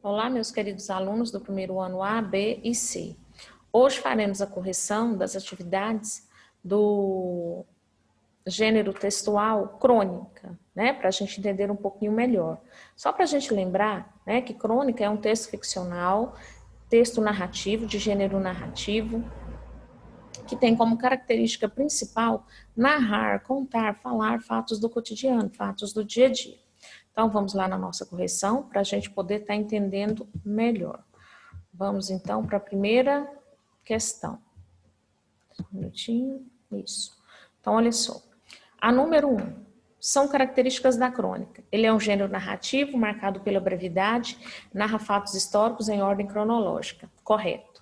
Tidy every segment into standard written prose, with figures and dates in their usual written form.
Olá, meus queridos alunos do primeiro ano A, B e C. Hoje faremos a correção das atividades do gênero textual crônica, né? Para a gente entender um pouquinho melhor. Só para a gente lembrar, né, que crônica é um texto ficcional, texto narrativo, de gênero narrativo, que tem como característica principal narrar, contar, falar fatos do cotidiano, fatos do dia a dia. Então, vamos lá na nossa correção para a gente poder estar entendendo melhor. Vamos, então, para a primeira questão. Um minutinho. Isso. Então, olha só. A número 1. São características da crônica. Ele é um gênero narrativo, marcado pela brevidade, narra fatos históricos em ordem cronológica. Correto.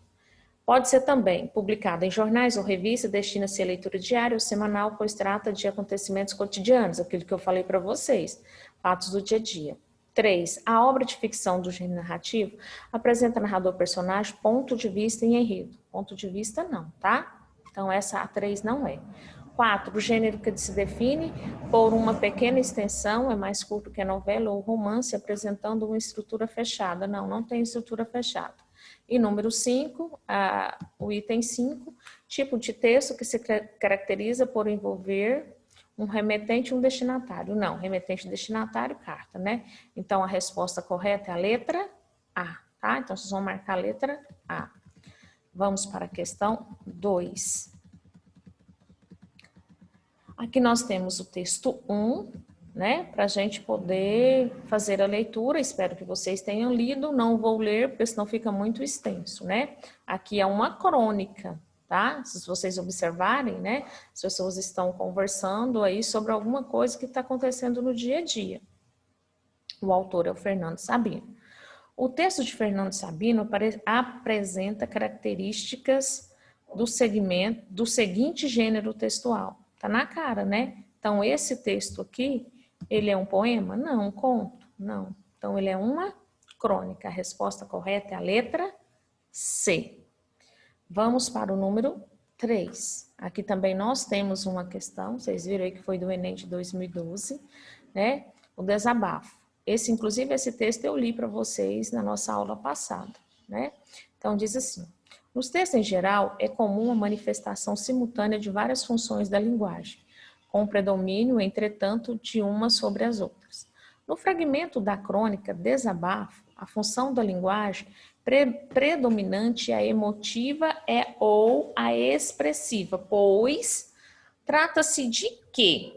Pode ser também publicado em jornais ou revistas, destina-se a leitura diária ou semanal, pois trata de acontecimentos cotidianos, aquilo que eu falei para vocês, fatos do dia a dia. 3. A obra de ficção do gênero narrativo apresenta narrador, personagem, ponto de vista e enredo. Ponto de vista não, tá? Então essa a 3 não é. 4. O gênero que se define por uma pequena extensão, é mais curto que a novela ou romance, apresentando uma estrutura fechada. Não, não tem estrutura fechada. E número 5, o item 5, tipo de texto que se caracteriza por envolver um remetente e um destinatário. Não, remetente e destinatário, carta, né? Então, a resposta correta é a letra A, tá? Então, vocês vão marcar a letra A. Vamos para a questão 2. Aqui nós temos o texto 1, né, para a gente poder fazer a leitura. Espero que vocês tenham lido, não vou ler, porque senão fica muito extenso, né? Aqui é uma crônica, tá? Se vocês observarem, né, as pessoas estão conversando aí sobre alguma coisa que está acontecendo no dia a dia. O autor é o Fernando Sabino. O texto de Fernando Sabino apresenta características do seguinte gênero textual. Tá na cara, né? Então, esse texto aqui, ele é um poema? Não. Um conto? Não. Então, ele é uma crônica. A resposta correta é a letra C. Vamos para o número 3. Aqui também nós temos uma questão, vocês viram aí que foi do Enem de 2012, né? O desabafo. Esse texto eu li para vocês na nossa aula passada, né? Então, diz assim: nos textos em geral, é comum a manifestação simultânea de várias funções da linguagem, com predomínio, entretanto, de umas sobre as outras. No fragmento da crônica Desabafo, a função da linguagem predominante, a emotiva ou a expressiva, pois trata-se de quê?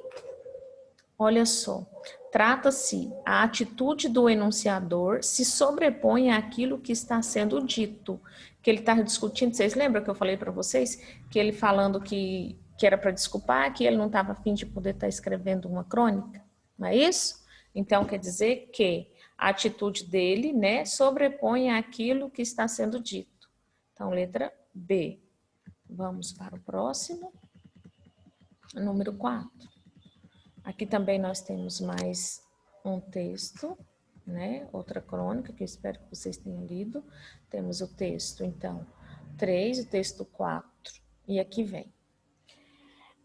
Olha só, trata-se a atitude do enunciador se sobrepõe àquilo que está sendo dito, que ele está discutindo. Vocês lembram que eu falei para vocês que ele falando que era para desculpar, que ele não estava a fim de poder estar escrevendo uma crônica? Não é isso? Então, quer dizer que a atitude dele, né, sobrepõe àquilo que está sendo dito. Então, letra B. Vamos para o próximo. Número 4. Aqui também nós temos mais um texto, né? Outra crônica, que eu espero que vocês tenham lido. Temos o texto, então, 3, o texto 4, e aqui vem.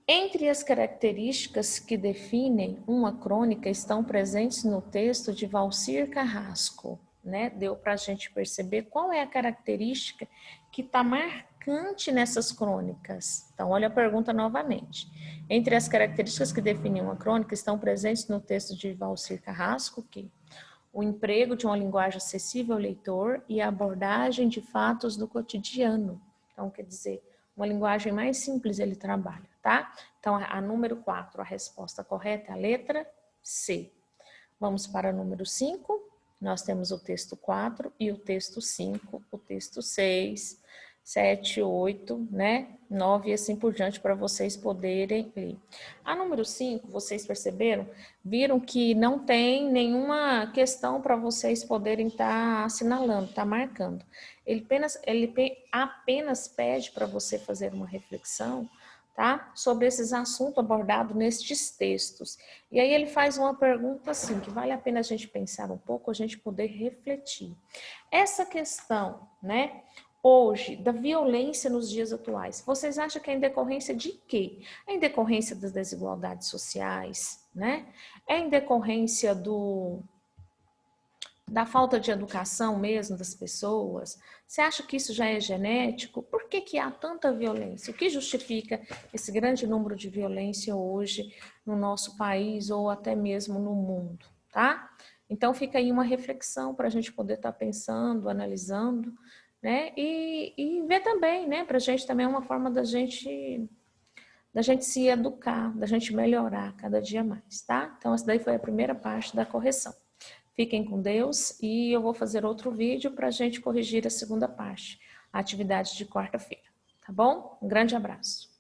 Entre as características que definem uma crônica estão presentes no texto de Valcir Carrasco, né? Deu para a gente perceber qual é a característica que está marcante nessas crônicas. Então, olha a pergunta novamente. Entre as características que definem uma crônica estão presentes no texto de Valcir Carrasco, que o emprego de uma linguagem acessível ao leitor e a abordagem de fatos do cotidiano. Então, quer dizer, uma linguagem mais simples ele trabalha, tá? Então, a número 4, a resposta correta é a letra C. Vamos para o número 5. Nós temos o texto 4 e o texto 5, o texto 6, 7, 8, né? 9 e assim por diante para vocês poderem ler. A número 5, vocês perceberam? Viram que não tem nenhuma questão para vocês poderem estar assinalando, estar marcando. Ele apenas pede para você fazer uma reflexão, tá? Sobre esses assuntos abordados nestes textos. E aí ele faz uma pergunta assim, que vale a pena a gente pensar um pouco, a gente poder refletir. Essa questão, né, hoje, da violência nos dias atuais, vocês acham que é em decorrência de quê? É em decorrência das desigualdades sociais, né? É em decorrência Da falta de educação mesmo das pessoas? Você acha que isso já é genético? Por que que há tanta violência? O que justifica esse grande número de violência hoje no nosso país ou até mesmo no mundo, tá? Então fica aí uma reflexão para a gente poder estar pensando, analisando, né? E ver também, né? Para a gente também é uma forma da gente se educar, da gente melhorar cada dia mais, tá? Então essa daí foi a primeira parte da correção. Fiquem com Deus e eu vou fazer outro vídeo para a gente corrigir a segunda parte, a atividade de quarta-feira, tá bom? Um grande abraço.